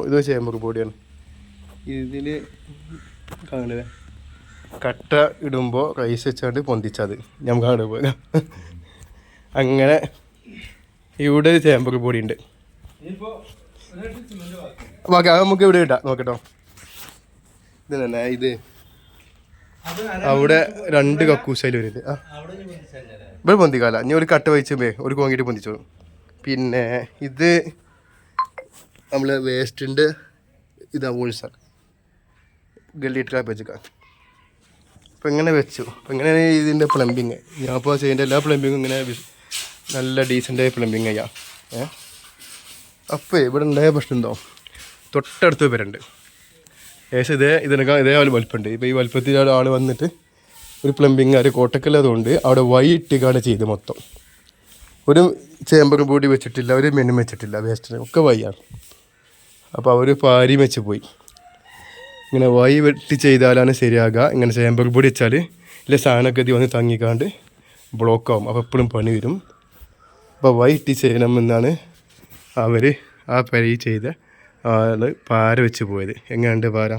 ഇത് ചേമ്പർ പൊടിയാണ്. ഇതിൽ കാണുന്നത് കട്ട ഇടുമ്പോൾ റൈസ് വെച്ചാണ്ട് പൊന്തിച്ചത് നമുക്ക് അവിടെ പോലെ. അങ്ങനെ ഇവിടെ ചേമ്പർ പൊടി ഉണ്ട്. ബാക്കി അത് നമുക്ക് ഇവിടെ ഇടാം. നോക്കട്ടോ, ഇത് തന്നെ ഇത് അവിടെ 2 കക്കൂസയിൽ വരുന്നത്. ഇവിടെ പൊന്തിക്കാല. ഇനി ഒരു കട്ട വഹിച്ചേ ഒരു കോങ്ങിയിട്ട് പൊന്തിച്ചോളൂ. പിന്നെ ഇത് നമ്മൾ വേസ്റ്റിൻ്റെ ഇതാ വോൾസാണ് ഗല്ലിട്ട് വെച്ചേക്കാം. അപ്പോൾ ഇങ്ങനെ വെച്ചു. അപ്പോൾ ഇങ്ങനെയാണ് ഇതിൻ്റെ പ്ലംബിങ്. ഞാൻ ഇപ്പോൾ ചെയ്യേണ്ട എല്ലാ പ്ലംബിങ്ങും ഇങ്ങനെ നല്ല ഡീസൻ്റായ പ്ലംബിങ് ചെയ്യാം. അപ്പോൾ ഇവിടെ ഉണ്ടായ പ്രശ്നം ഉണ്ടോ, തൊട്ടടുത്ത് പേരുണ്ട് ഏകദേശം ഇതിനേക്കാൾ ഇതേപോലെ വലുപ്പമുണ്ട്. ഇപ്പോൾ ഈ വലുപ്പത്തിൽ ആൾ വന്നിട്ട് ഒരു പ്ലംബിങ്ങുകാർ കോട്ടക്കല്ലാതുകൊണ്ട് അവിടെ വൈയിട്ടിക്കാണ് ചെയ്ത് മൊത്തം. ഒരു ചേമ്പർ പൊടി വെച്ചിട്ടില്ല, ഒരു മെനു വെച്ചിട്ടില്ല, വേസ്റ്റിന് ഒക്കെ വൈയാണ്. അപ്പോൾ അവർ പാരി വെച്ച് പോയി. ഇങ്ങനെ വൈ വെട്ടി ചെയ്താലാണ് ശരിയാകുക. ഇങ്ങനെ ചേമ്പർ പൊടി വെച്ചാൽ ഇല്ല സാധനഗതി വന്ന് തങ്ങിക്കാണ്ട് ബ്ലോക്കാവും. അപ്പോൾ എപ്പോഴും പണി വരും. അപ്പോൾ വൈ ഇട്ടി ചെയ്യണമെന്നാണ് അവർ ആ പരി ചെയ്ത ആൾ പാര വെച്ച് പോയത്. എങ്ങനെയുണ്ട് പാര?